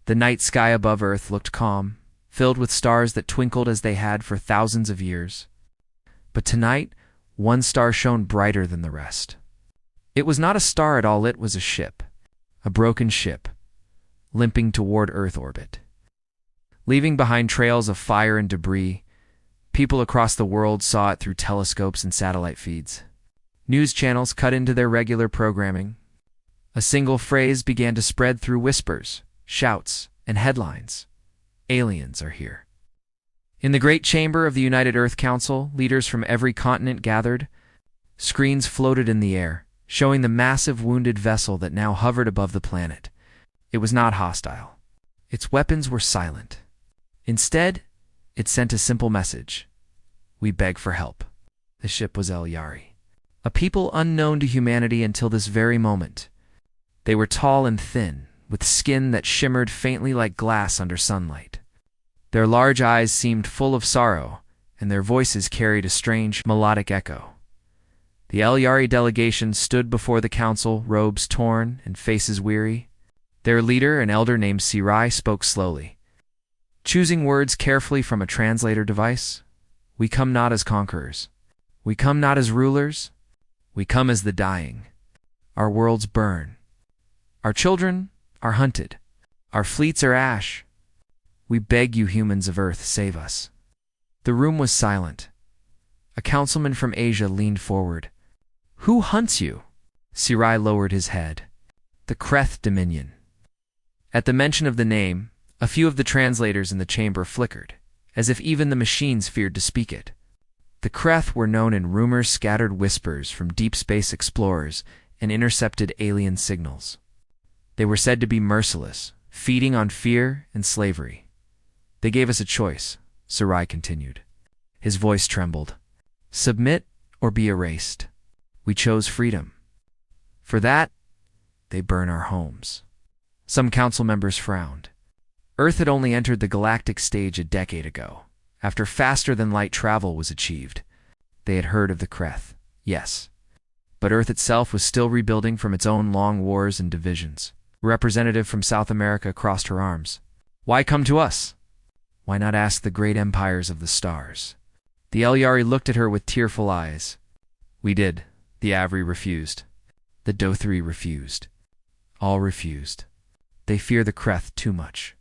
The night sky above Earth looked calm, filled with stars that twinkled as they had for thousands of years. But tonight, one star shone brighter than the rest. It was not a star at all, it was a ship. A broken ship, limping toward Earth orbit. Leaving behind trails of fire and debris, people across the world saw it through telescopes and satellite feeds. News channels cut into their regular programming. A single phrase began to spread through whispers, shouts, and headlines. Aliens are here. In the great chamber of the United Earth Council, leaders from every continent gathered. Screens floated in the air, showing the massive wounded vessel that now hovered above the planet. It was not hostile. Its weapons were silent. Instead, it sent a simple message. We beg for help. The ship was El Yari, a people unknown to humanity until this very moment. They were tall and thin, with skin that shimmered faintly like glass under sunlight. Their large eyes seemed full of sorrow, and their voices carried a strange, melodic echo. The El Yari delegation stood before the council, robes torn and faces weary. Their leader, an elder named Sirai, spoke slowly, choosing words carefully from a translator device. We come not as conquerors. We come not as rulers. We come as the dying. Our worlds burn. Our children are hunted. Our fleets are ash. We beg you, humans of Earth, save us. The room was silent. A councilman from Asia leaned forward. Who hunts you? Sirai lowered his head. The Kreth Dominion. At the mention of the name, a few of the translators in the chamber flickered, as if even the machines feared to speak it. The Kreth were known in rumors, scattered whispers from deep space explorers, and intercepted alien signals. They were said to be merciless, feeding on fear and slavery. They gave us a choice, Sirai continued. His voice trembled. Submit or be erased. We chose freedom. For that, they burn our homes. Some council members frowned. Earth had only entered the galactic stage a decade ago, after faster-than-light travel was achieved. They had heard of the Kreth, yes. But Earth itself was still rebuilding from its own long wars and divisions. A representative from South America crossed her arms. Why come to us? Why not ask the great empires of the stars? The El Yari looked at her with tearful eyes. We did. The Avri refused. The Dothri refused. All refused. They fear the Kreth too much.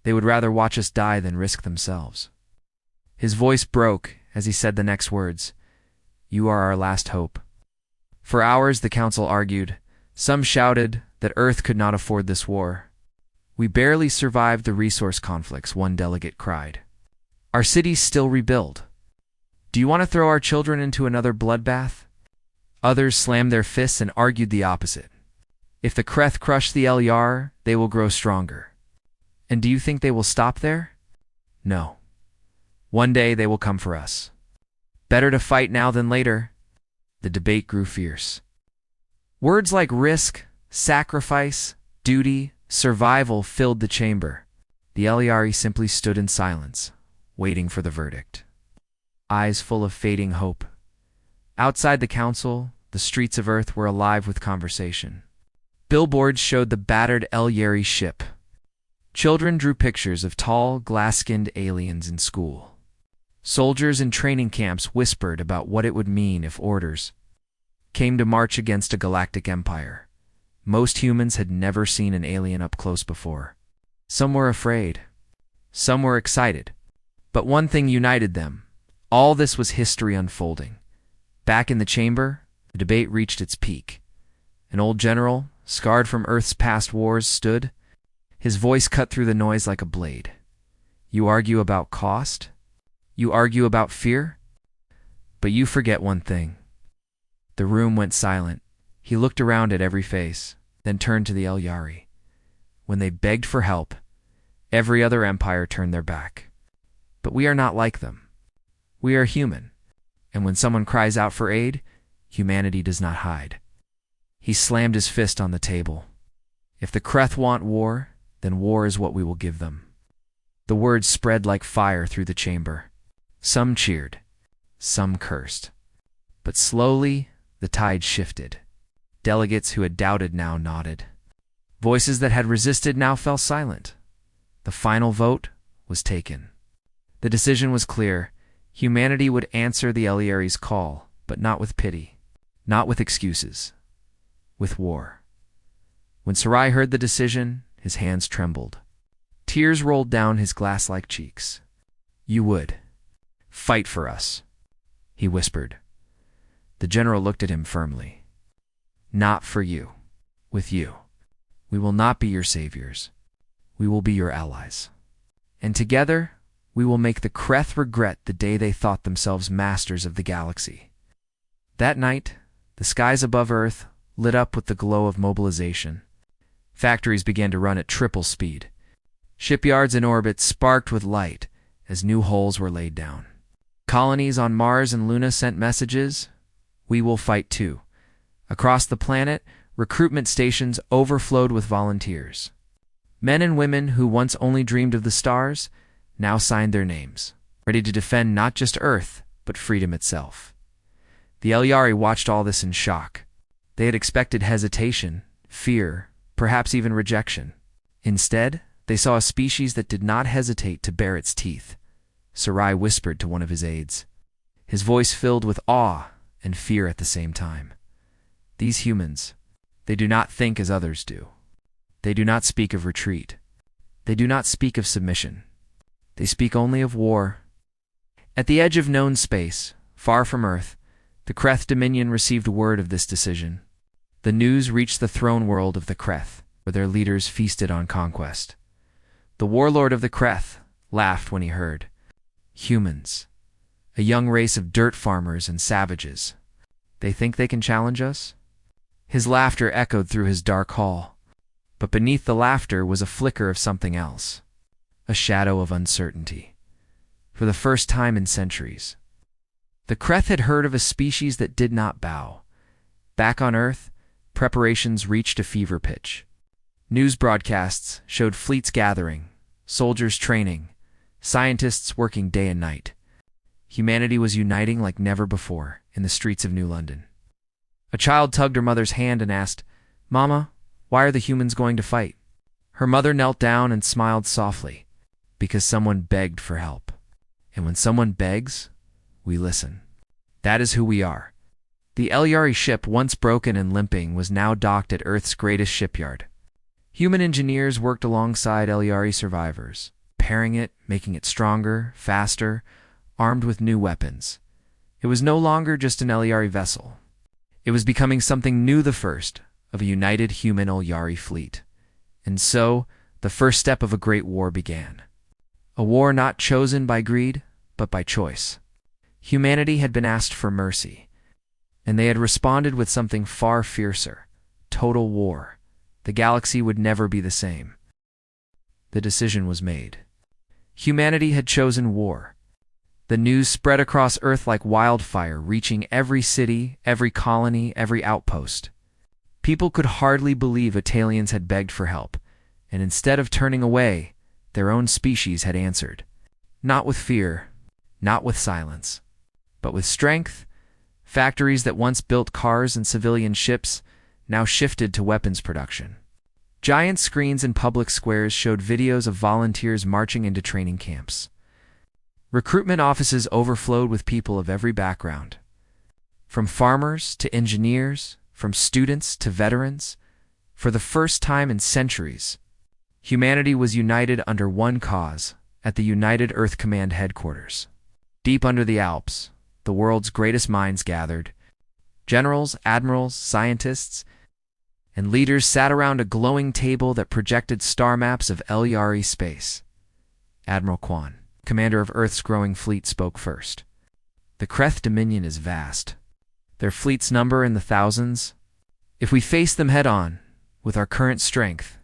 They would rather watch us die than risk themselves. His voice broke as he said the next words. You are our last hope. For hours the council argued. Some shouted that Earth could not afford this war. We barely survived the resource conflicts, one delegate cried. Our cities still rebuild. Do you want to throw our children into another bloodbath? Others slammed their fists and argued the opposite. If the Kreth crush the El Yar, they will grow stronger. And do you think they will stop there? No. One day they will come for us. Better to fight now than later. The debate grew fierce. Words like risk, sacrifice, duty, survival filled the chamber. The El Yari simply stood in silence, waiting for the verdict. Eyes full of fading hope. Outside the council, the streets of Earth were alive with conversation. Billboards showed the battered El Yari ship. Children drew pictures of tall, glass-skinned aliens in school. Soldiers in training camps whispered about what it would mean if orders came to march against a galactic empire. Most humans had never seen an alien up close before. Some were afraid. Some were excited. But one thing united them. All this was history unfolding. Back in the chamber, the debate reached its peak. An old general, scarred from Earth's past wars, stood. His voice cut through the noise like a blade. You argue about cost? You argue about fear? But you forget one thing. The room went silent. He looked around at every face, then turned to the El Yari. When they begged for help, every other empire turned their back. But we are not like them. We are human. And when someone cries out for aid, humanity does not hide. He slammed his fist on the table. If the Kreth want war, then war is what we will give them. The words spread like fire through the chamber. Some cheered. Some cursed. But slowly, the tide shifted. Delegates who had doubted now nodded. Voices that had resisted now fell silent. The final vote was taken. The decision was clear. Humanity would answer the Eliary's call, but not with pity, not with excuses, with war. When Sarai heard the decision, his hands trembled. Tears rolled down his glass-like cheeks. "You would fight for us," he whispered. The general looked at him firmly. "Not for you. With you. We will not be your saviors. We will be your allies. And together, we will make the Kreth regret the day they thought themselves masters of the galaxy." That night, the skies above Earth lit up with the glow of mobilization. Factories began to run at triple speed. Shipyards in orbit sparked with light as new hulls were laid down. Colonies on Mars and Luna sent messages, "We will fight too." Across the planet, recruitment stations overflowed with volunteers. Men and women who once only dreamed of the stars now signed their names, ready to defend not just Earth, but freedom itself. The Eliari watched all this in shock. They had expected hesitation, fear, perhaps even rejection. Instead, they saw a species that did not hesitate to bare its teeth. Sarai whispered to one of his aides, his voice filled with awe and fear at the same time. "These humans, they do not think as others do. They do not speak of retreat. They do not speak of submission. They speak only of war." At the edge of known space, far from Earth, the Kreth Dominion received word of this decision. The news reached the throne world of the Kreth, where their leaders feasted on conquest. The warlord of the Kreth laughed when he heard, "Humans, a young race of dirt farmers and savages. They think they can challenge us?" His laughter echoed through his dark hall, but beneath the laughter was a flicker of something else, a shadow of uncertainty. For the first time in centuries, the Kreth had heard of a species that did not bow. Back on Earth, preparations reached a fever pitch. News broadcasts showed fleets gathering, soldiers training, scientists working day and night. Humanity was uniting like never before in the streets of New London. A child tugged her mother's hand and asked, "Mama, why are the humans going to fight?" Her mother knelt down and smiled softly, "Because someone begged for help. And when someone begs, we listen. That is who we are." The Eliari ship, once broken and limping, was now docked at Earth's greatest shipyard. Human engineers worked alongside Eliari survivors, repairing it, making it stronger, faster, armed with new weapons. It was no longer just an Eliari vessel. It was becoming something new, the first of a united human Eliari fleet. And so, the first step of a great war began. A war not chosen by greed, but by choice. Humanity had been asked for mercy, and they had responded with something far fiercer: total war. The galaxy would never be the same. The decision was made. Humanity had chosen war. The news spread across Earth like wildfire, reaching every city, every colony, every outpost. People could hardly believe Italians had begged for help, and instead of turning away, their own species had answered. Not with fear, not with silence, but with strength. Factories that once built cars and civilian ships now shifted to weapons production. Giant screens in public squares showed videos of volunteers marching into training camps. Recruitment offices overflowed with people of every background. From farmers to engineers, from students to veterans. For the first time in centuries, humanity was united under one cause at the United Earth Command headquarters. Deep under the Alps, the world's greatest minds gathered. Generals, admirals, scientists, and leaders sat around a glowing table that projected star maps of Eliari space. Admiral Kwan, commander of Earth's growing fleet, spoke first. "The Kreth Dominion is vast. Their fleets number in the thousands. If we face them head-on, with our current strength,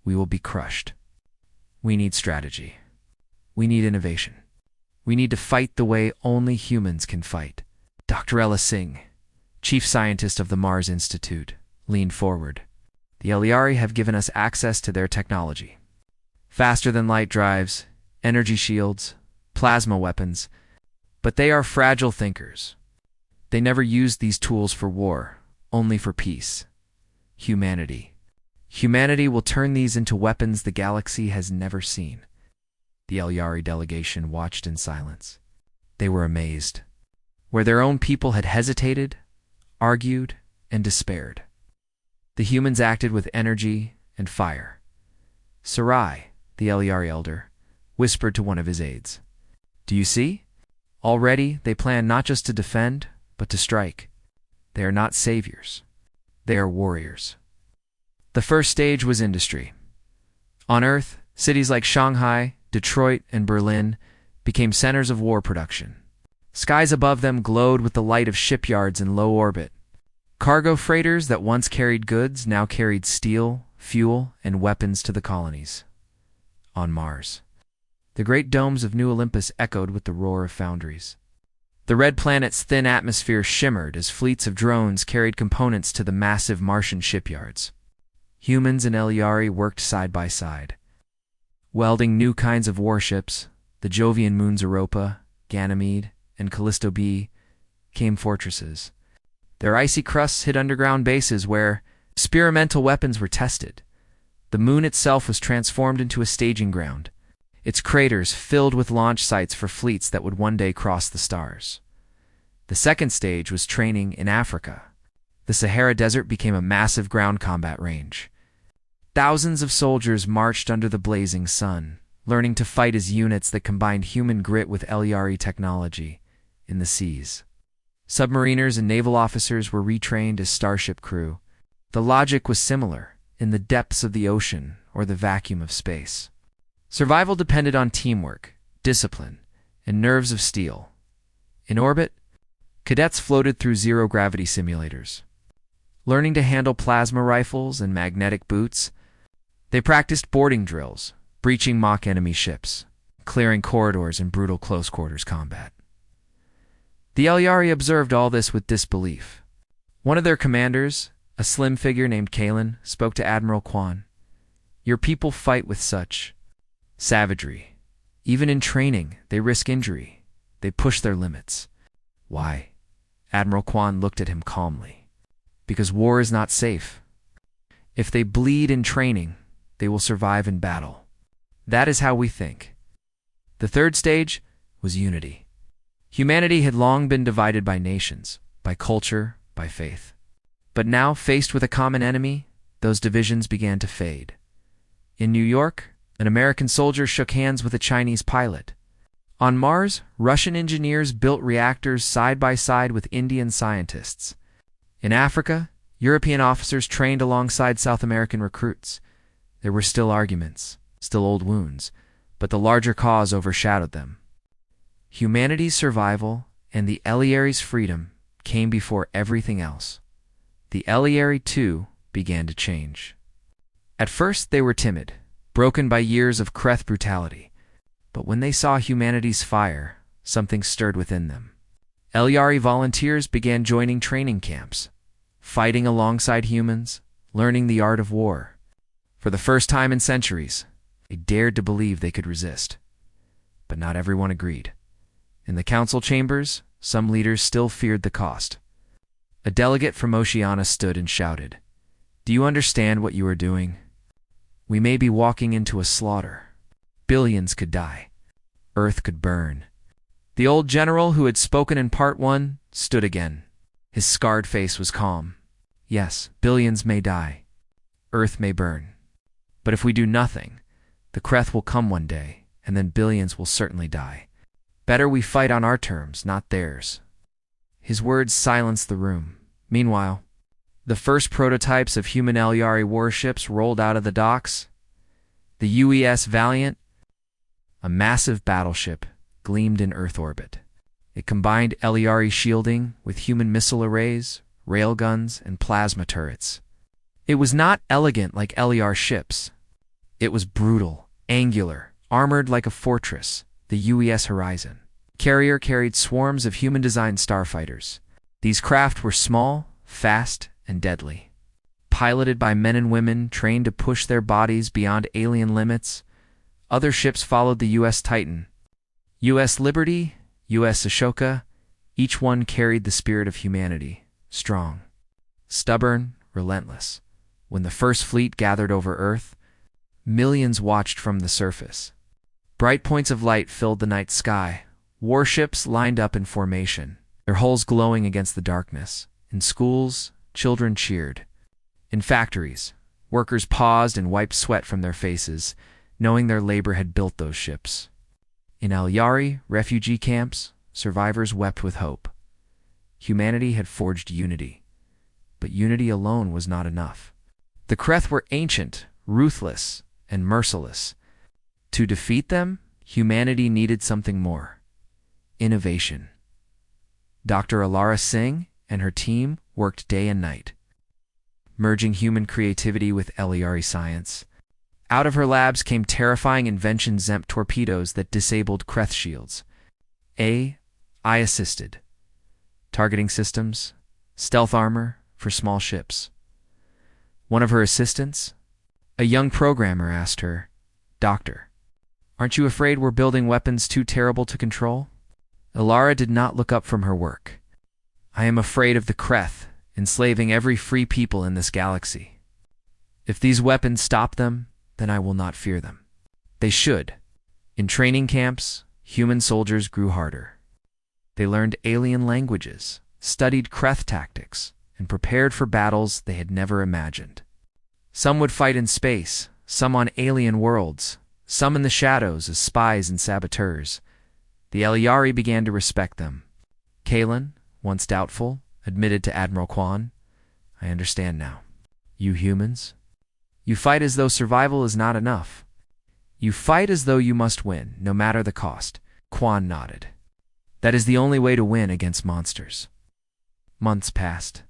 we will be crushed. We need strategy. We need innovation. We need to fight the way only humans can fight." Dr. Ella Singh, chief scientist of the Mars Institute, leaned forward. "The Eliari have given us access to their technology. Faster-than-light drives, energy shields, plasma weapons, but they are fragile thinkers. They never used these tools for war, only for peace. Humanity will turn these into weapons the galaxy has never seen." The Elyari delegation watched in silence. They were amazed. Where their own people had hesitated, argued, and despaired, the humans acted with energy and fire. Sarai, the Elyari elder, whispered to one of his aides, "Do you see? Already they plan not just to defend, but to strike. They are not saviors. They are warriors." The first stage was industry. On Earth, cities like Shanghai, Detroit, and Berlin became centers of war production. Skies above them glowed with the light of shipyards in low orbit. Cargo freighters that once carried goods now carried steel, fuel, and weapons to the colonies. On Mars, the great domes of New Olympus echoed with the roar of foundries. The red planet's thin atmosphere shimmered as fleets of drones carried components to the massive Martian shipyards. Humans and Elyari worked side by side, welding new kinds of warships. The Jovian moons Europa, Ganymede, and Callisto B became fortresses. Their icy crusts hid underground bases where experimental weapons were tested. The moon itself was transformed into a staging ground, its craters filled with launch sites for fleets that would one day cross the stars. The second stage was training in Africa. The Sahara Desert became a massive ground combat range. Thousands of soldiers marched under the blazing sun, learning to fight as units that combined human grit with Elyari technology in the seas. Submariners and naval officers were retrained as starship crew. The logic was similar in the depths of the ocean or the vacuum of space. Survival depended on teamwork, discipline, and nerves of steel. In orbit, cadets floated through zero-gravity simulators. Learning to handle plasma rifles and magnetic boots, they practiced boarding drills, breaching mock enemy ships, clearing corridors in brutal close-quarters combat. The Elyari observed all this with disbelief. One of their commanders, a slim figure named Kalen, spoke to Admiral Kwan. "Your people fight with such savagery. Even in training, they risk injury. They push their limits." "Why?" Admiral Kwan looked at him calmly. "Because war is not safe. If they bleed in training, they will survive in battle. That is how we think." The third stage was unity. Humanity had long been divided by nations, by culture, by faith. But now, faced with a common enemy, those divisions began to fade. In New York, an American soldier shook hands with a Chinese pilot. On Mars, Russian engineers built reactors side by side with Indian scientists. In Africa, European officers trained alongside South American recruits. There were still arguments, still old wounds, but the larger cause overshadowed them. Humanity's survival and the Elyari's freedom came before everything else. The Elyari, too, began to change. At first, they were timid, broken by years of Kreth brutality. But when they saw humanity's fire, something stirred within them. Elyari volunteers began joining training camps, fighting alongside humans, learning the art of war. For the first time in centuries, they dared to believe they could resist. But not everyone agreed. In the council chambers, some leaders still feared the cost. A delegate from Oceania stood and shouted, "Do you understand what you are doing? We may be walking into a slaughter. Billions could die. Earth could burn." The old general who had spoken in part 1 stood again. His scarred face was calm. "Yes, billions may die. Earth may burn. But if we do nothing, the Kreth will come one day, and then billions will certainly die. Better we fight on our terms, not theirs." His words silenced the room. Meanwhile, the first prototypes of human Elyari warships rolled out of the docks. The UES Valiant, a massive battleship, gleamed in Earth orbit. It combined Elyari shielding with human missile arrays, railguns, and plasma turrets. It was not elegant like Elyar ships. It was brutal, angular, armored like a fortress, the UES Horizon. Carrier carried swarms of human-designed starfighters. These craft were small, fast, and deadly. Piloted by men and women trained to push their bodies beyond alien limits, other ships followed the U.S. Titan. U.S. Liberty, U.S. Ashoka, each one carried the spirit of humanity, strong, stubborn, relentless. When the first fleet gathered over Earth, millions watched from the surface. Bright points of light filled the night sky. Warships lined up in formation, their hulls glowing against the darkness. In schools, children cheered. In factories, workers paused and wiped sweat from their faces, knowing their labor had built those ships. In Al-Yari refugee camps, survivors wept with hope. Humanity had forged unity, but unity alone was not enough. The Kreth were ancient, ruthless, and merciless. To defeat them, humanity needed something more: innovation. Dr. Alara Singh and her team worked day and night, merging human creativity with Al-Yari science. Out of her labs came terrifying invention Zemp torpedoes that disabled Kreth shields. AI-assisted targeting systems, stealth armor for small ships. One of her assistants, a young programmer, asked her, "Doctor, aren't you afraid we're building weapons too terrible to control?" Alara did not look up from her work. "I am afraid of the Kreth enslaving every free people in this galaxy. If these weapons stop them, then I will not fear them." They should. In training camps, human soldiers grew harder. They learned alien languages, studied Kreth tactics, and prepared for battles they had never imagined. Some would fight in space, some on alien worlds, some in the shadows as spies and saboteurs. The Al-Yari began to respect them. Kalen, once doubtful, admitted to Admiral Kwan, "I understand now. You humans, you fight as though survival is not enough. You fight as though you must win, no matter the cost." Kwan nodded. "That is the only way to win against monsters." Months passed.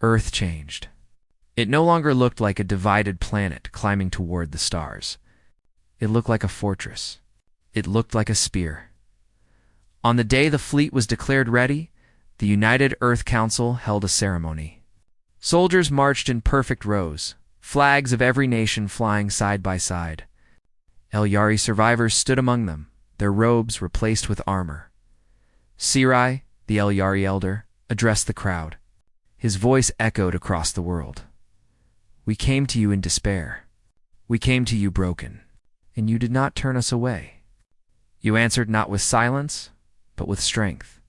Earth changed. It no longer looked like a divided planet climbing toward the stars. It looked like a fortress. It looked like a spear. On the day the fleet was declared ready, the United Earth Council held a ceremony. Soldiers marched in perfect rows, flags of every nation flying side by side. Al-Yari survivors stood among them, their robes replaced with armor. Sirai, the Al-Yari elder, addressed the crowd. His voice echoed across the world. "We came to you in despair. We came to you broken, and you did not turn us away. You answered not with silence, but with strength.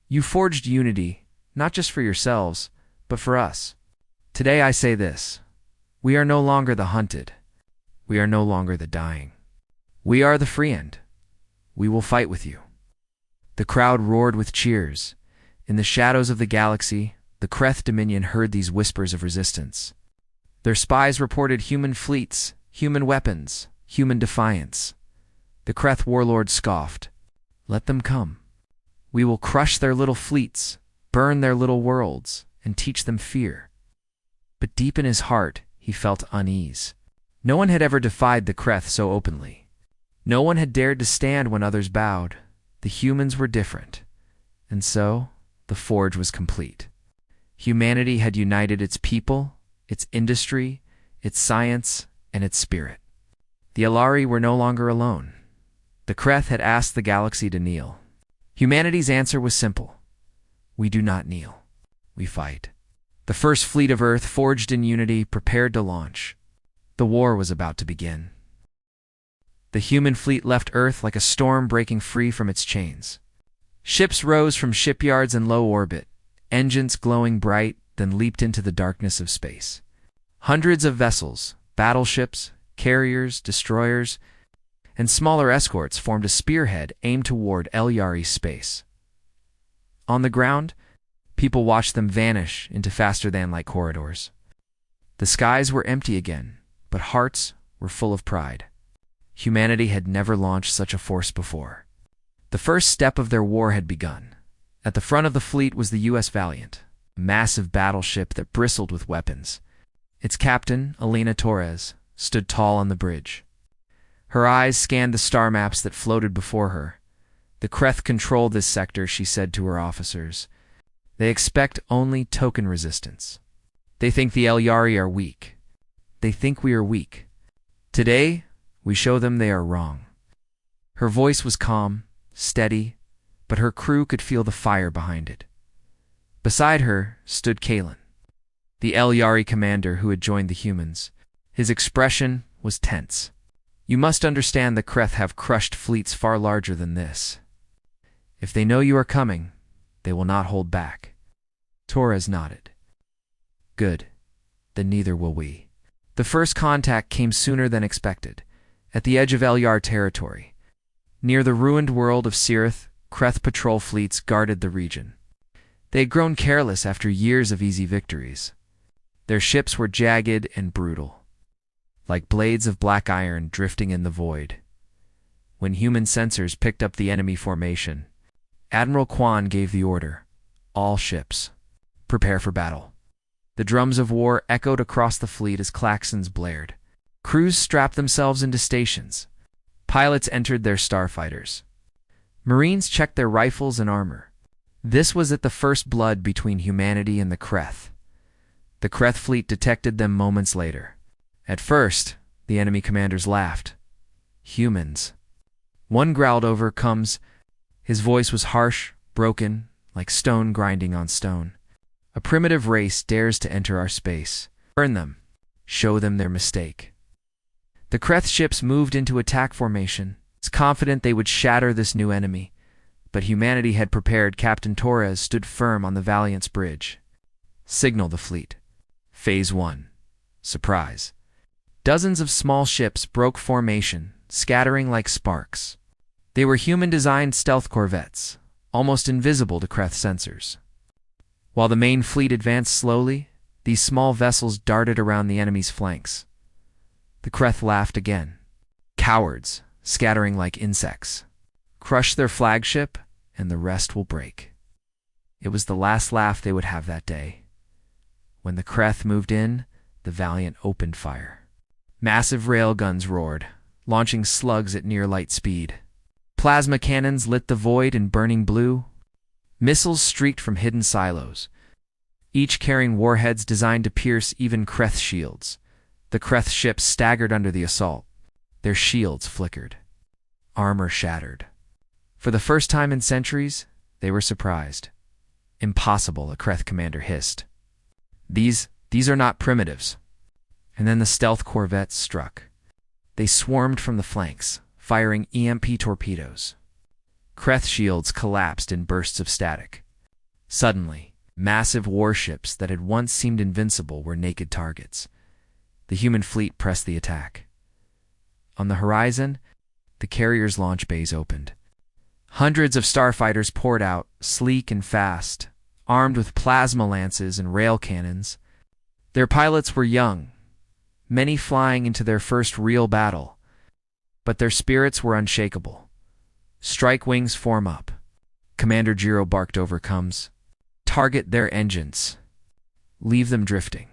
You forged unity, not just for yourselves, but for us. Today I say this: we are no longer the hunted. We are no longer the dying. We are the free end. We will fight with you." The crowd roared with cheers. In the shadows of the galaxy, the Kreth Dominion heard these whispers of resistance. Their spies reported human fleets, human weapons, human defiance. The Kreth warlord scoffed. "Let them come. We will crush their little fleets, burn their little worlds, and teach them fear." But deep in his heart, he felt unease. No one had ever defied the Kreth so openly. No one had dared to stand when others bowed. The humans were different. And so, the forge was complete. Humanity had united its people, its industry, its science, and its spirit. The Alari were no longer alone. The Kreth had asked the galaxy to kneel. Humanity's answer was simple: we do not kneel. We fight. The first fleet of Earth, forged in unity, prepared to launch. The war was about to begin. The human fleet left Earth like a storm breaking free from its chains. Ships rose from shipyards in low orbit, engines glowing bright, then leaped into the darkness of space. Hundreds of vessels, battleships, carriers, destroyers, and smaller escorts formed a spearhead aimed toward Al-Yari space. On the ground, people watched them vanish into faster-than-light corridors. The skies were empty again, but hearts were full of pride. Humanity had never launched such a force before. The first step of their war had begun. At the front of the fleet was the U.S. Valiant, a massive battleship that bristled with weapons. Its captain, Elena Torres, stood tall on the bridge. Her eyes scanned the star maps that floated before her. "The Kreth control this sector," she said to her officers. "They expect only token resistance. They think the Al-Yari are weak. They think we are weak. Today, we show them they are wrong." Her voice was calm, steady, but her crew could feel the fire behind it. Beside her stood Kalen, the Al-Yari commander who had joined the humans. His expression was tense. You must understand the Kreth have crushed fleets far larger than this. If they know you are coming, they will not hold back. Torres nodded. Good. Then neither will we. The first contact came sooner than expected, at the edge of Elyar territory. Near the ruined world of Cirith, Kreth patrol fleets guarded the region. They had grown careless after years of easy victories. Their ships were jagged and brutal, like blades of black iron drifting in the void. When human sensors picked up the enemy formation, Admiral Quan gave the order, all ships, prepare for battle. The drums of war echoed across the fleet as klaxons blared. Crews strapped themselves into stations. Pilots entered their starfighters. Marines checked their rifles and armor. This was at the first blood between humanity and the Kreth. The Kreth fleet detected them moments later. At first, the enemy commanders laughed. Humans. One growled over comes. His voice was harsh, broken, like stone grinding on stone. A primitive race dares to enter our space. Burn them. Show them their mistake. The Kreth ships moved into attack formation, confident they would shatter this new enemy. But humanity had prepared. Captain Torres stood firm on the Valiant's bridge. Signal the fleet. Phase 1. Surprise. Dozens of small ships broke formation, scattering like sparks. They were human-designed stealth corvettes, almost invisible to Kreth sensors. While the main fleet advanced slowly, these small vessels darted around the enemy's flanks. The Kreth laughed again. Cowards, scattering like insects. Crush their flagship, and the rest will break. It was the last laugh they would have that day. When the Kreth moved in, the Valiant opened fire. Massive railguns roared, launching slugs at near light speed. Plasma cannons lit the void in burning blue. Missiles streaked from hidden silos, each carrying warheads designed to pierce even Kreth shields. The Kreth ships staggered under the assault. Their shields flickered. Armor shattered. For the first time in centuries, they were surprised. Impossible, a Kreth commander hissed. These are not primitives. And then the stealth corvettes struck. They swarmed from the flanks, firing EMP torpedoes. Kreth shields collapsed in bursts of static. Suddenly, massive warships that had once seemed invincible were naked targets. The human fleet pressed the attack. On the horizon, the carrier's launch bays opened. Hundreds of starfighters poured out, sleek and fast, armed with plasma lances and rail cannons. Their pilots were young, many flying into their first real battle, but their spirits were unshakable. Strike wings form up. Commander Jiro barked over comes. Target their engines. Leave them drifting.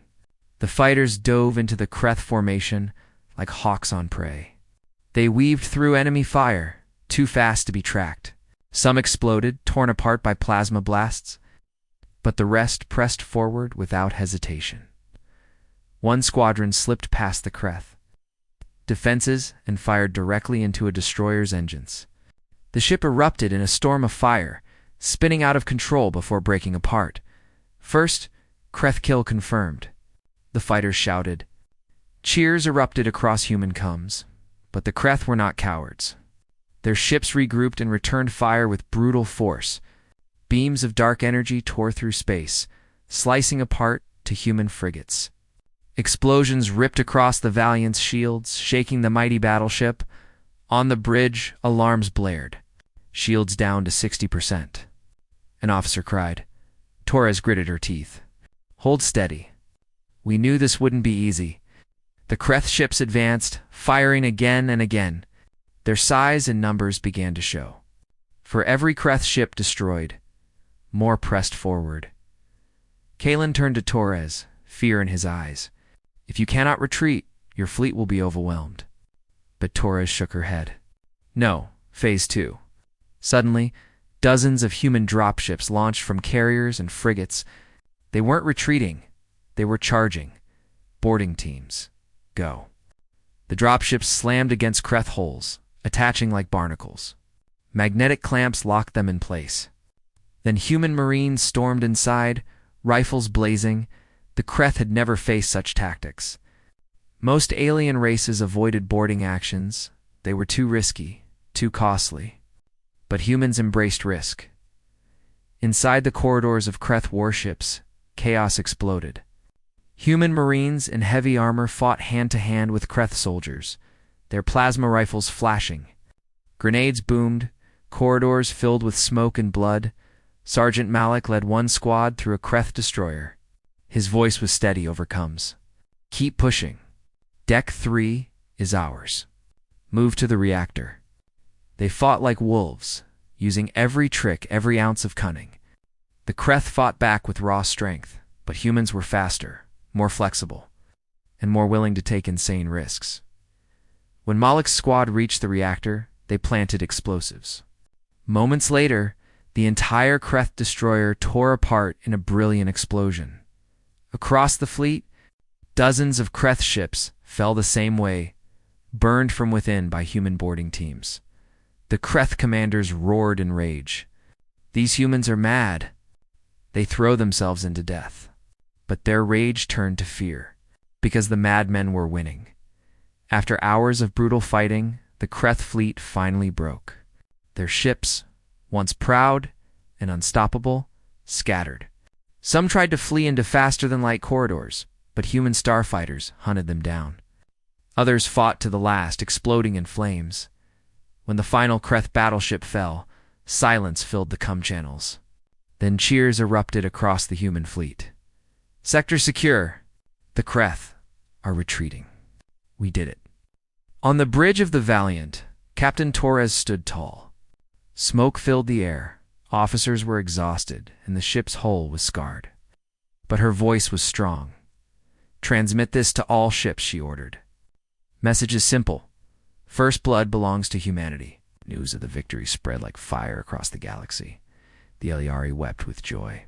The fighters dove into the Kreth formation like hawks on prey. They weaved through enemy fire, too fast to be tracked. Some exploded, torn apart by plasma blasts, but the rest pressed forward without hesitation. One squadron slipped past the Kreth defenses and fired directly into a destroyer's engines. The ship erupted in a storm of fire, spinning out of control before breaking apart. First, Kreth kill confirmed. The fighters shouted. Cheers erupted across human coms, but the Kreth were not cowards. Their ships regrouped and returned fire with brutal force. Beams of dark energy tore through space, slicing apart to human frigates. Explosions ripped across the Valiant's shields, shaking the mighty battleship. On the bridge, alarms blared. Shields down to 60%. An officer cried. Torres gritted her teeth. Hold steady. We knew this wouldn't be easy. The Kreth ships advanced, firing again and again. Their size and numbers began to show. For every Kreth ship destroyed, more pressed forward. Kalen turned to Torres, fear in his eyes. If you cannot retreat, your fleet will be overwhelmed. But Torres shook her head. No, Phase 2. Suddenly, dozens of human dropships launched from carriers and frigates. They weren't retreating. They were charging. Boarding teams. Go. The dropships slammed against Kreth hulls, attaching like barnacles. Magnetic clamps locked them in place. Then human marines stormed inside, rifles blazing. The Kreth had never faced such tactics. Most alien races avoided boarding actions. They were too risky, too costly. But humans embraced risk. Inside the corridors of Kreth warships, chaos exploded. Human marines in heavy armor fought hand-to-hand with Kreth soldiers, their plasma rifles flashing. Grenades boomed, corridors filled with smoke and blood. Sergeant Malik led one squad through a Kreth destroyer. His voice was steady over comms. "Keep pushing. Deck 3 is ours. Move to the reactor." They fought like wolves, using every trick, every ounce of cunning. The Kreth fought back with raw strength, but humans were faster, more flexible, and more willing to take insane risks. When Malik's squad reached the reactor, they planted explosives. Moments later, the entire Kreth destroyer tore apart in a brilliant explosion. Across the fleet, dozens of Kreth ships fell the same way, burned from within by human boarding teams. The Kreth commanders roared in rage. These humans are mad. They throw themselves into death. But their rage turned to fear, because the madmen were winning. After hours of brutal fighting, the Kreth fleet finally broke. Their ships, once proud and unstoppable, scattered. Some tried to flee into faster-than-light corridors, but human starfighters hunted them down. Others fought to the last, exploding in flames. When the final Kreth battleship fell, silence filled the comm channels. Then cheers erupted across the human fleet. "Sector secure. The Kreth are retreating. We did it." On the bridge of the Valiant, Captain Torres stood tall. Smoke filled the air, officers were exhausted, and the ship's hull was scarred. But her voice was strong. "Transmit this to all ships," she ordered. "Message is simple. First blood belongs to humanity." News of the victory spread like fire across the galaxy. The Eliari wept with joy.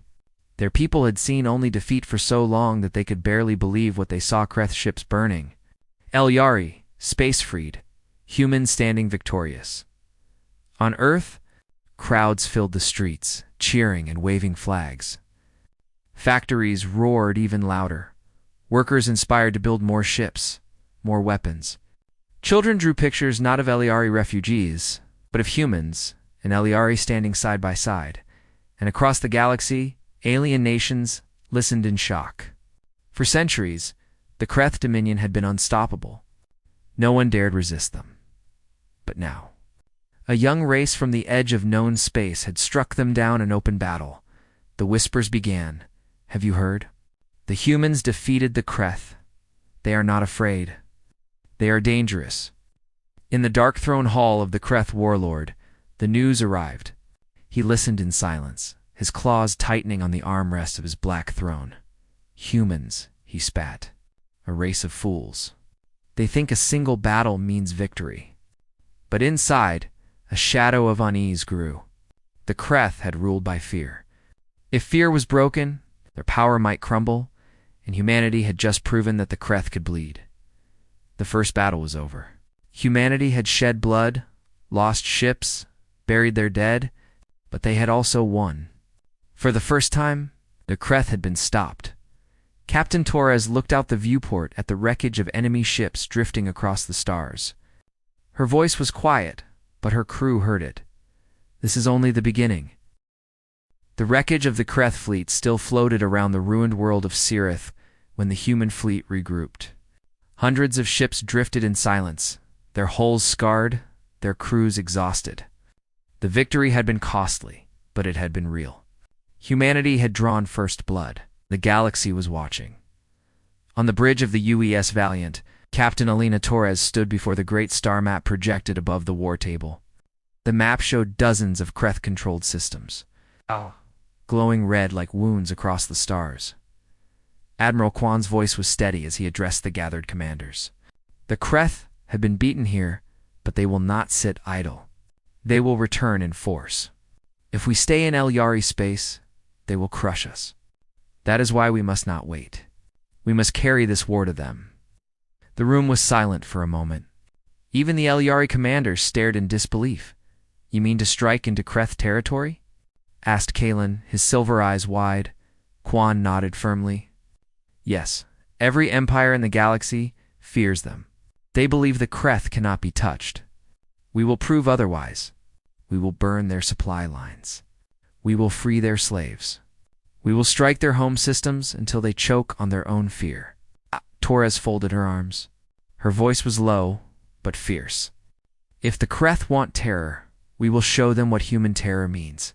Their people had seen only defeat for so long that they could barely believe what they saw: Kreth ships burning. Eliari, space-freed, humans standing victorious. On Earth, crowds filled the streets, cheering and waving flags. Factories roared even louder. Workers inspired to build more ships, more weapons. Children drew pictures not of Eliari refugees, but of humans and Eliari standing side by side. And across the galaxy, alien nations listened in shock. For centuries, the Kreth Dominion had been unstoppable. No one dared resist them. But now, a young race from the edge of known space had struck them down in open battle. The whispers began. "Have you heard? The humans defeated the Kreth. They are not afraid. They are dangerous." In the dark throne hall of the Kreth warlord, the news arrived. He listened in silence, his claws tightening on the armrest of his black throne. "Humans," he spat. "A race of fools. They think a single battle means victory." But inside, a shadow of unease grew. The Kreth had ruled by fear. If fear was broken, their power might crumble, and humanity had just proven that the Kreth could bleed. The first battle was over. Humanity had shed blood, lost ships, buried their dead, but they had also won. For the first time, the Kreth had been stopped. Captain Torres looked out the viewport at the wreckage of enemy ships drifting across the stars. Her voice was quiet, but her crew heard it. "This is only the beginning." The wreckage of the Kreth fleet still floated around the ruined world of Sirith when the human fleet regrouped. Hundreds of ships drifted in silence, their hulls scarred, their crews exhausted. The victory had been costly, but it had been real. Humanity had drawn first blood. The galaxy was watching. On the bridge of the UES Valiant, Captain Alina Torres stood before the great star map projected above the war table. The map showed dozens of Kreth-controlled systems, glowing red like wounds across the stars. Admiral Kwan's voice was steady as he addressed the gathered commanders. "The Kreth have been beaten here, but they will not sit idle. They will return in force. If we stay in Eliari space, they will crush us. That is why we must not wait. We must carry this war to them." The room was silent for a moment. Even the Eliari commanders stared in disbelief. "You mean to strike into Kreth territory?" asked Kalen, his silver eyes wide. Kwan nodded firmly. "Yes, every empire in the galaxy fears them. They believe the Kreth cannot be touched. We will prove otherwise. We will burn their supply lines. We will free their slaves. We will strike their home systems until they choke on their own fear. Torres folded her arms. Her voice was low, but fierce. If the Kreth want terror, we will show them what human terror means.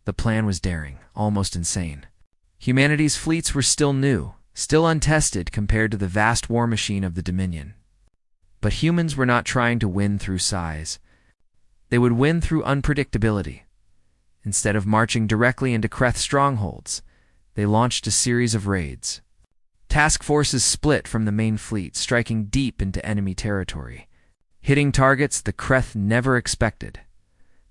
The plan was daring, almost insane. Humanity's fleets were still new, still untested compared to the vast war machine of the Dominion. But humans were not trying to win through size. They would win through unpredictability. Instead of marching directly into Kreth strongholds, they launched a series of raids. Task forces split from the main fleet, striking deep into enemy territory, hitting targets the Kreth never expected.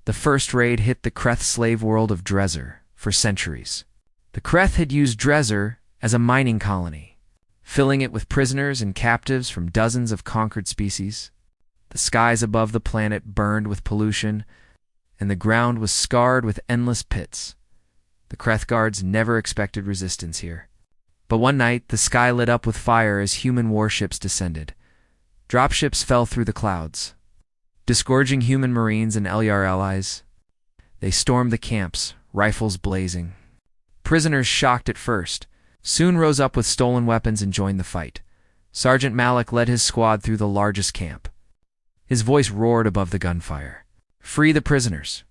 The first raid hit the Kreth slave world of Dresser for centuries. The Kreth had used Dresser as a mining colony, filling it with prisoners and captives from dozens of conquered species. The skies above the planet burned with pollution, and the ground was scarred with endless pits. The Kreth guards never expected resistance here. But one night, the sky lit up with fire as human warships descended. Dropships fell through the clouds, disgorging human marines and Elyar allies. They stormed the camps, rifles blazing. Prisoners, shocked at first, soon rose up with stolen weapons and joined the fight. Sergeant Malik led his squad through the largest camp. His voice roared above the gunfire. Free the prisoners.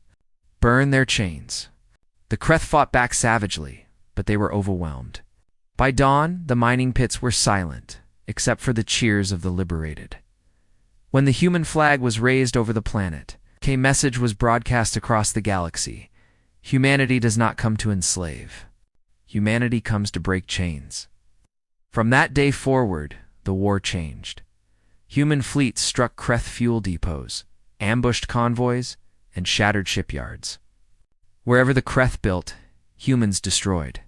Burn their chains. The Kreth fought back savagely, but they were overwhelmed. By dawn, the mining pits were silent, except for the cheers of the liberated. When the human flag was raised over the planet, a message was broadcast across the galaxy. Humanity does not come to enslave. Humanity comes to break chains. From that day forward, the war changed. Human fleets struck Kreth fuel depots, ambushed convoys, and shattered shipyards. Wherever the Kreth built, humans destroyed.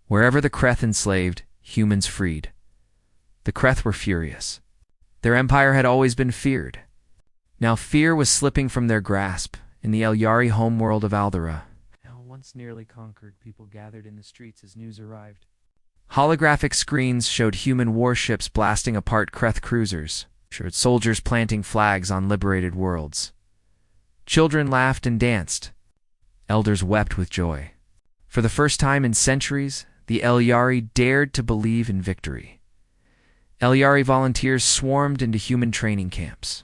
Wherever the Kreth enslaved, humans freed. The Kreth were furious. Their empire had always been feared. Now fear was slipping from their grasp in the Elyari homeworld of Aldera. Now once nearly conquered, people gathered in the streets as news arrived. Holographic screens showed human warships blasting apart Kreth cruisers, showed soldiers planting flags on liberated worlds. Children laughed and danced. Elders wept with joy. For the first time in centuries, the Elyari dared to believe in victory. Elyari volunteers swarmed into human training camps.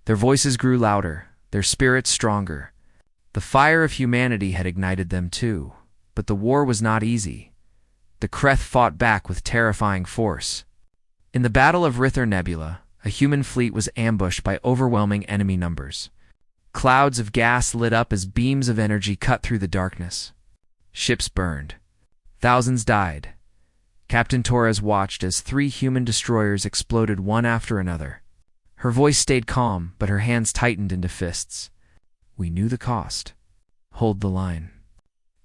Their voices grew louder, their spirits stronger. The fire of humanity had ignited them too, but the war was not easy. The Kreth fought back with terrifying force. In the Battle of Rither Nebula, a human fleet was ambushed by overwhelming enemy numbers. Clouds of gas lit up as beams of energy cut through the darkness. Ships burned. Thousands died. Captain Torres watched as 3 human destroyers exploded one after another. Her voice stayed calm, but her hands tightened into fists. We knew the cost. Hold the line.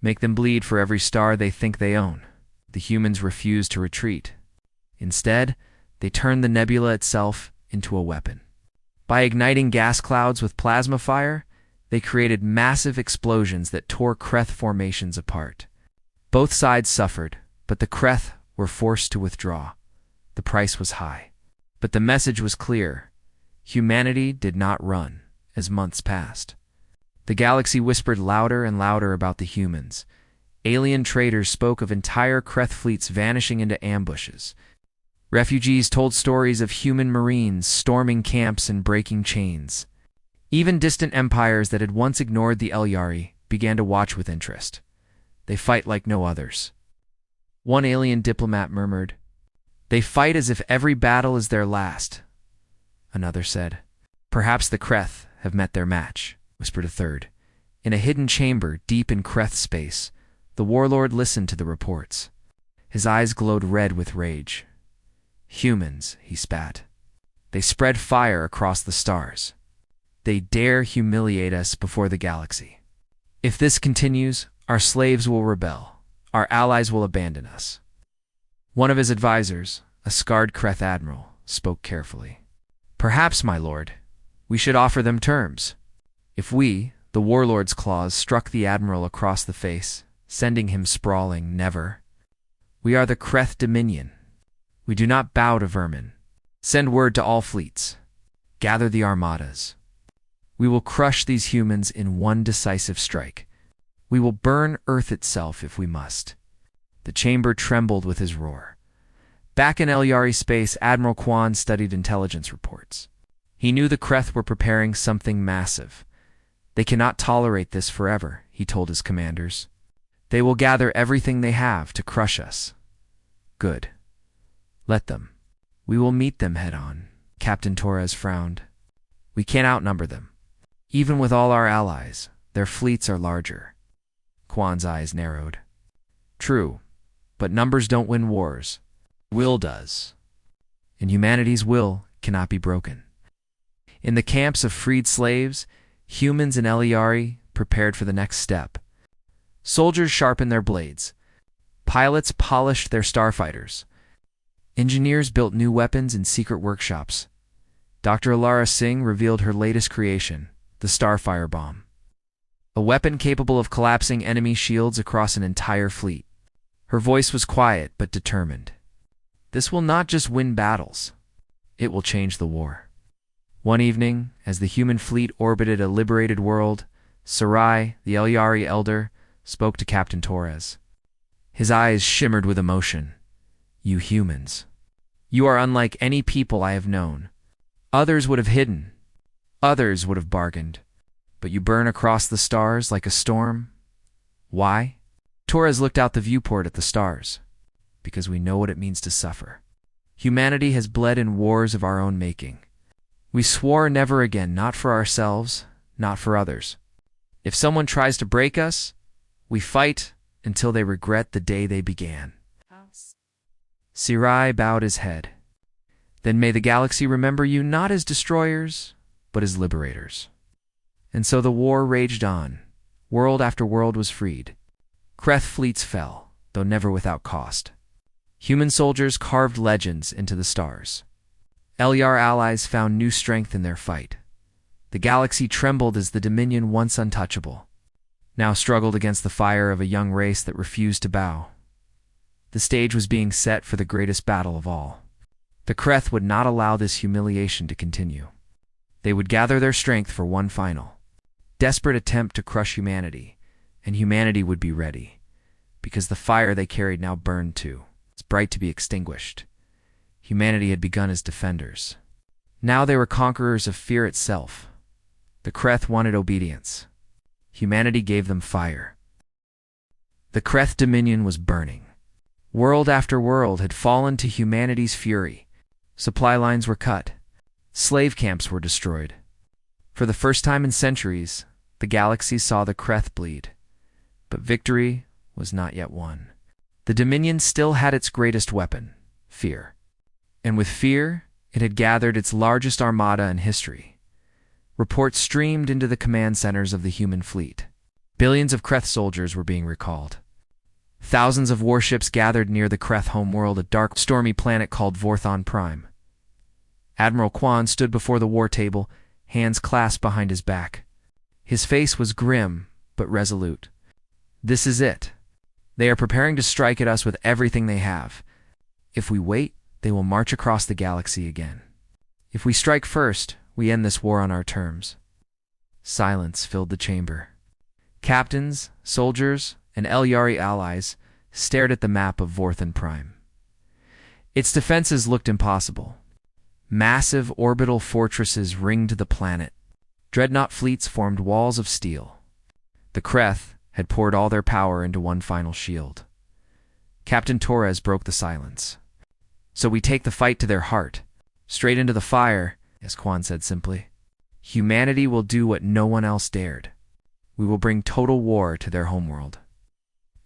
Make them bleed for every star they think they own. The humans refused to retreat. Instead, they turned the nebula itself into a weapon. By igniting gas clouds with plasma fire, they created massive explosions that tore Kreth formations apart. Both sides suffered, but the Kreth were forced to withdraw. The price was high. But the message was clear. Humanity did not run, as months passed. The galaxy whispered louder and louder about the humans. Alien traders spoke of entire Kreth fleets vanishing into ambushes. Refugees told stories of human marines storming camps and breaking chains. Even distant empires that had once ignored the Elyari began to watch with interest. They fight like no others. One alien diplomat murmured, "They fight as if every battle is their last." Another said, "Perhaps the Kreth have met their match," whispered a third. In a hidden chamber deep in Kreth space, the warlord listened to the reports. His eyes glowed red with rage. "Humans," he spat. "They spread fire across the stars. They dare humiliate us before the galaxy. If this continues, our slaves will rebel. Our allies will abandon us." One of his advisors, a scarred Kreth admiral, spoke carefully. "Perhaps, my lord, we should offer them terms." If we, the warlord's claws, struck the admiral across the face, sending him sprawling, never. We are the Kreth Dominion. We do not bow to vermin. Send word to all fleets. Gather the armadas. We will crush these humans in one decisive strike. We will burn Earth itself if we must." The chamber trembled with his roar. Back in Elyari space, Admiral Kwan studied intelligence reports. He knew the Kreth were preparing something massive. "They cannot tolerate this forever," he told his commanders. "They will gather everything they have to crush us." "Good. Let them. We will meet them head-on." Captain Torres frowned. "We can't outnumber them. Even with all our allies, their fleets are larger." Kwan's eyes narrowed. "True, but numbers don't win wars. Will does. And humanity's will cannot be broken." In the camps of freed slaves, humans in Elyari prepared for the next step. Soldiers sharpened their blades. Pilots polished their starfighters. Engineers built new weapons in secret workshops. Dr. Alara Singh revealed her latest creation, the Starfire Bomb. A weapon capable of collapsing enemy shields across an entire fleet. Her voice was quiet but determined. "This will not just win battles. It will change the war." One evening, as the human fleet orbited a liberated world, Sarai, the Elyari elder, spoke to Captain Torres. His eyes shimmered with emotion. "You humans. You are unlike any people I have known. Others would have hidden. Others would have bargained. But you burn across the stars like a storm. Why?" Torres looked out the viewport at the stars. "Because we know what it means to suffer. Humanity has bled in wars of our own making. We swore never again, not for ourselves, not for others. If someone tries to break us, we fight until they regret the day they began." Sirai bowed his head. "Then may the galaxy remember you not as destroyers, but as liberators." And so the war raged on. World after world was freed. Kreth fleets fell, though never without cost. Human soldiers carved legends into the stars. Elyar allies found new strength in their fight. The galaxy trembled as the Dominion, once untouchable, now struggled against the fire of a young race that refused to bow. The stage was being set for the greatest battle of all. The Kreth would not allow this humiliation to continue. They would gather their strength for one final, desperate attempt to crush humanity, and humanity would be ready, because the fire they carried now burned too. It's bright to be extinguished. Humanity had begun as defenders. Now they were conquerors of fear itself. The Kreth wanted obedience. Humanity gave them fire. The Kreth Dominion was burning. World after world had fallen to humanity's fury. Supply lines were cut. Slave camps were destroyed. For the first time in centuries, the galaxy saw the Kreth bleed. But victory was not yet won. The Dominion still had its greatest weapon, fear. And with fear, it had gathered its largest armada in history. Reports streamed into the command centers of the human fleet. Billions of Kreth soldiers were being recalled. Thousands of warships gathered near the Kreth homeworld, a dark, stormy planet called Vorthon Prime. Admiral Kwan stood before the war table, hands clasped behind his back. His face was grim, but resolute. "This is it. They are preparing to strike at us with everything they have. If we wait, they will march across the galaxy again. If we strike first, we end this war on our terms." Silence filled the chamber. Captains, soldiers, and Elyari allies stared at the map of Vorthon Prime. Its defenses looked impossible. Massive orbital fortresses ringed the planet. Dreadnought fleets formed walls of steel. The Kreth had poured all their power into one final shield. Captain Torres broke the silence. "So we take the fight to their heart, straight into the fire," as Kwan said simply. "Humanity will do what no one else dared. We will bring total war to their homeworld."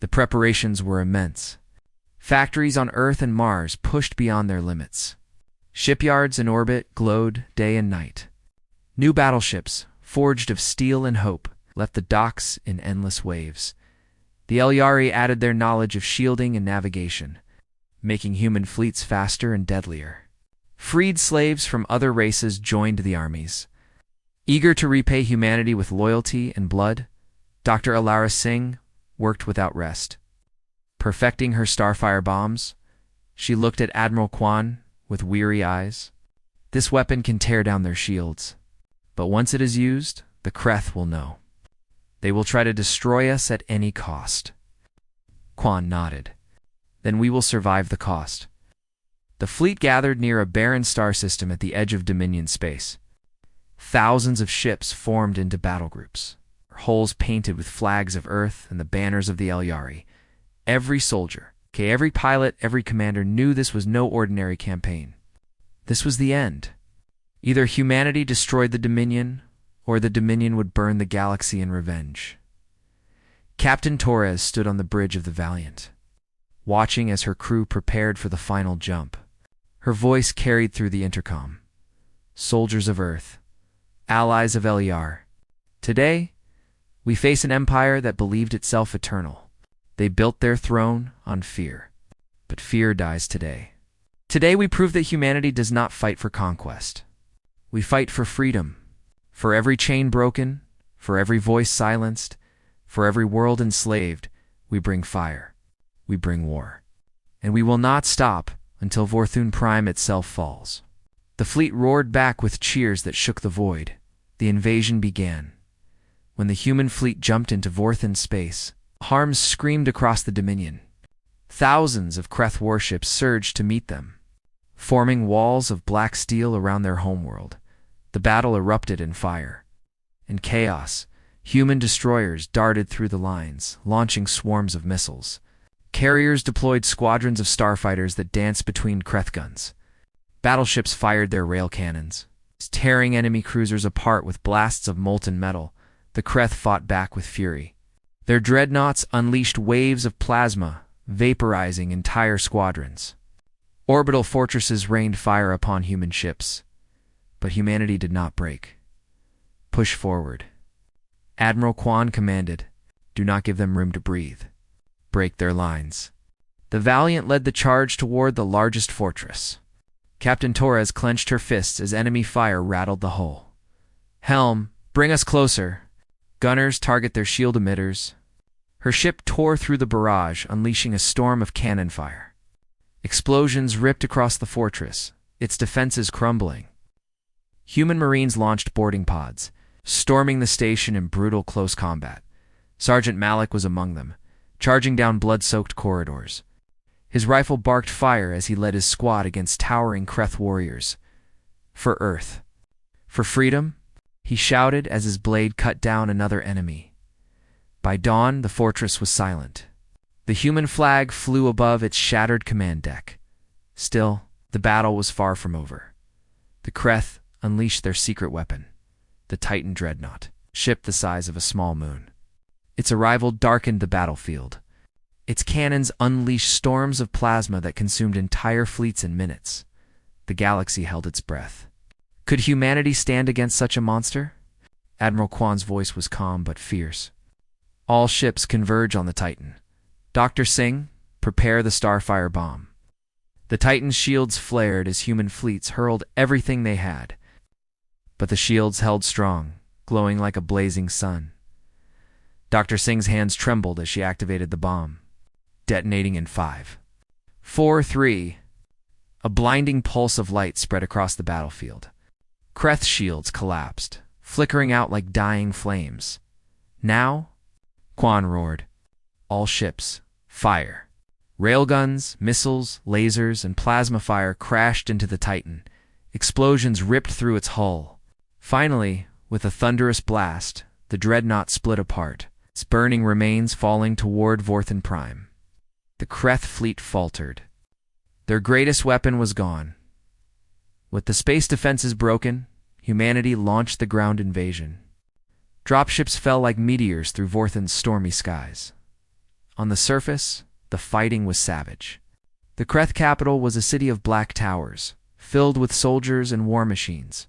The preparations were immense. Factories on Earth and Mars pushed beyond their limits. Shipyards in orbit glowed day and night. New battleships, forged of steel and hope, left the docks in endless waves. The Elyari added their knowledge of shielding and navigation, making human fleets faster and deadlier. Freed slaves from other races joined the armies. Eager to repay humanity with loyalty and blood, Dr. Alara Singh worked without rest. Perfecting her starfire bombs, she looked at Admiral Kwan with weary eyes. This weapon can tear down their shields. But once it is used, the Kreth will know. They will try to destroy us at any cost. Quan nodded. Then we will survive the cost. The fleet gathered near a barren star system at the edge of Dominion space. Thousands of ships formed into battle groups, their hulls painted with flags of Earth and the banners of the Elyari. Every soldier, every pilot, every commander knew this was no ordinary campaign. This was the end. Either humanity destroyed the Dominion, or the Dominion would burn the galaxy in revenge. Captain Torres stood on the bridge of the Valiant, watching as her crew prepared for the final jump. Her voice carried through the intercom. Soldiers of Earth, allies of Elyar, today, we face an empire that believed itself eternal. They built their throne on fear, but fear dies today. Today we prove that humanity does not fight for conquest. We fight for freedom. For every chain broken, for every voice silenced, for every world enslaved, we bring fire. We bring war. And we will not stop until Vorthun Prime itself falls. The fleet roared back with cheers that shook the void. The invasion began. When the human fleet jumped into Vorthun space, harms screamed across the Dominion. Thousands of Kreth warships surged to meet them, forming walls of black steel around their homeworld. The battle erupted in fire. In chaos, human destroyers darted through the lines, launching swarms of missiles. Carriers deployed squadrons of starfighters that danced between Kreth guns. Battleships fired their rail cannons, tearing enemy cruisers apart with blasts of molten metal. The Kreth fought back with fury. Their dreadnoughts unleashed waves of plasma, vaporizing entire squadrons. Orbital fortresses rained fire upon human ships. But humanity did not break. Push forward. Admiral Quan commanded, do not give them room to breathe. Break their lines. The Valiant led the charge toward the largest fortress. Captain Torres clenched her fists as enemy fire rattled the hull. Helm, bring us closer. Gunners target their shield emitters. Her ship tore through the barrage, unleashing a storm of cannon fire. Explosions ripped across the fortress, its defenses crumbling. Human Marines launched boarding pods, storming the station in brutal close combat. Sergeant Malik was among them, charging down blood-soaked corridors. His rifle barked fire as he led his squad against towering Kreth warriors. For Earth. For freedom, he shouted as his blade cut down another enemy. By dawn, the fortress was silent. The human flag flew above its shattered command deck. Still, the battle was far from over. The Kreth unleashed their secret weapon, the Titan Dreadnought, ship the size of a small moon. Its arrival darkened the battlefield. Its cannons unleashed storms of plasma that consumed entire fleets in minutes. The galaxy held its breath. Could humanity stand against such a monster? Admiral Quan's voice was calm but fierce. All ships converge on the Titan. Dr. Singh, prepare the Starfire bomb. The Titan's shields flared as human fleets hurled everything they had. But the shields held strong, glowing like a blazing sun. Dr. Singh's hands trembled as she activated the bomb, detonating in 5, 4, 3. A blinding pulse of light spread across the battlefield. Kreth shields collapsed, flickering out like dying flames. Now, Quan roared. All ships, fire. Railguns, missiles, lasers, and plasma fire crashed into the Titan. Explosions ripped through its hull. Finally, with a thunderous blast, the dreadnought split apart, its burning remains falling toward Vorthun Prime. The Kreth fleet faltered. Their greatest weapon was gone. With the space defenses broken, humanity launched the ground invasion. Dropships fell like meteors through Vorthun's stormy skies. On the surface, the fighting was savage. The Kreth capital was a city of black towers, filled with soldiers and war machines.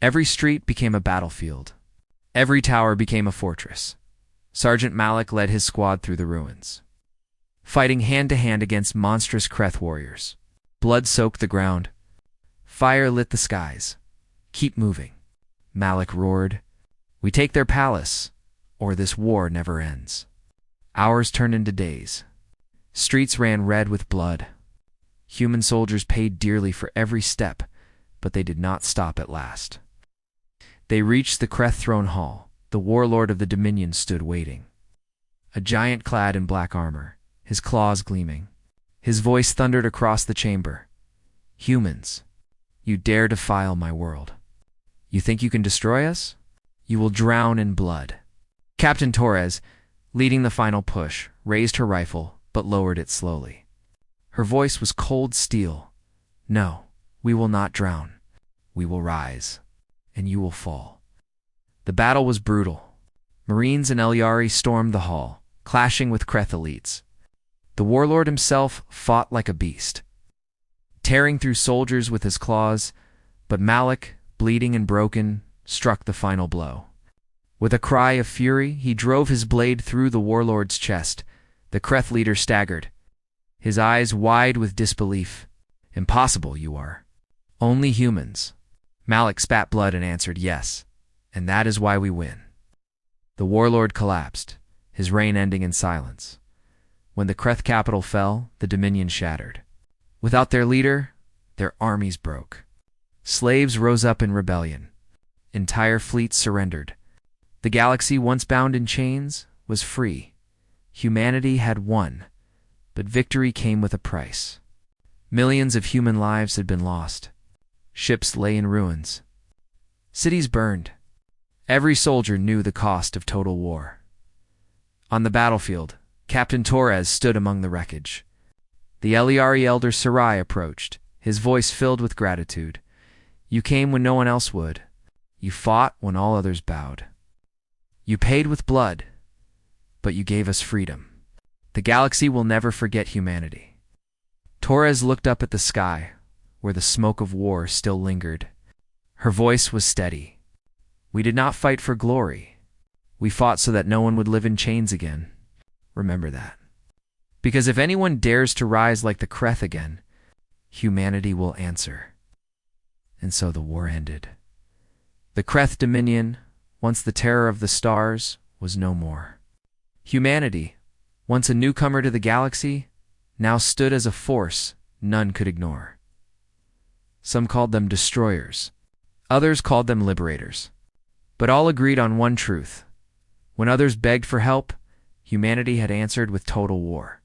Every street became a battlefield. Every tower became a fortress. Sergeant Malik led his squad through the ruins, fighting hand-to-hand against monstrous Kreth warriors. Blood soaked the ground. Fire lit the skies. Keep moving, Malik roared. We take their palace, or this war never ends. Hours turned into days. Streets ran red with blood. Human soldiers paid dearly for every step, But they did not stop at last. They reached the Kreth throne hall. The warlord of the Dominion stood waiting. A giant clad in black armor, his claws gleaming. His voice thundered across the chamber. "Humans, you dare defile my world. You think you can destroy us? You will drown in blood." Captain Torres, leading the final push, raised her rifle but lowered it slowly. Her voice was cold steel. "No, we will not drown. We will rise, and you will fall." The battle was brutal. Marines and Eliari stormed the hall, clashing with Kreth elites. The warlord himself fought like a beast, tearing through soldiers with his claws, but Malik, bleeding and broken, struck the final blow. With a cry of fury, he drove his blade through the warlord's chest. The Kreth leader staggered, his eyes wide with disbelief. "Impossible, you are. Only humans." Malik spat blood and answered, "Yes, and that is why we win." The warlord collapsed, his reign ending in silence. When the Kreth capital fell, the Dominion shattered. Without their leader, their armies broke. Slaves rose up in rebellion. Entire fleets surrendered. The galaxy, once bound in chains, was free. Humanity had won, but victory came with a price. Millions of human lives had been lost. Ships lay in ruins. Cities burned. Every soldier knew the cost of total war. On the battlefield, Captain Torres stood among the wreckage. The Eliari elder Sarai approached, his voice filled with gratitude. "You came when no one else would. You fought when all others bowed. You paid with blood, but you gave us freedom. The galaxy will never forget humanity." Torres looked up at the sky, where the smoke of war still lingered. Her voice was steady. "We did not fight for glory. We fought so that no one would live in chains again. Remember that. Because if anyone dares to rise like the Kreth again, humanity will answer." And so the war ended. The Kreth Dominion, once the terror of the stars, was no more. Humanity, once a newcomer to the galaxy, now stood as a force none could ignore. Some called them destroyers. Others called them liberators. But all agreed on one truth. When others begged for help, humanity had answered with total war.